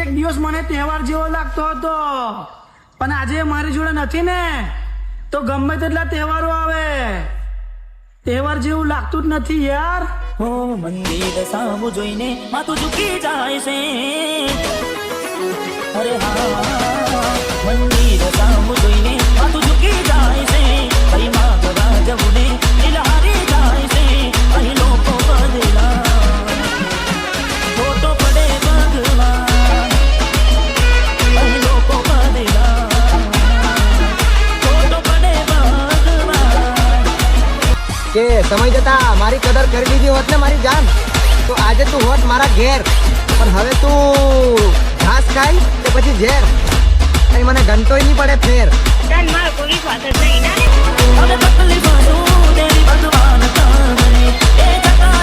એક દિવસ મને તહેવાર જેવો લાગતો હતો, પણ આજે મારી જોડે નથી ને તો ગમે તેટલા તહેવારો આવે તહેવાર જેવું લાગતું જ નથી યાર. હો મંદિર સામું જોઈને માથું ઝૂકી જાય છે. અરે હા મંદિર સામું જોઈને માથું ઝૂકી જાય છે. અહીં માગવા જવું ને દિલ હારી જાય છે. અહીં લોકો બદલા ફોટો પડે ભગવાન. અહીં લોકો બદલા ફોટો પડે ભગવાન. કે સમય જતા મારી કદર કરી લીધી હોત ને મારી જાન, તો આજે તું હોત મારા ઘેર. પણ હવે તું ઘાસ ખાઈ કે પછી ઝેર, અહીં મને ઘંટોય નહીં પડે ફેર. મારો કોઈ વાત જ નહીં ના હવે તકલીફ શું તેરી ભગવાન તમને એ જતા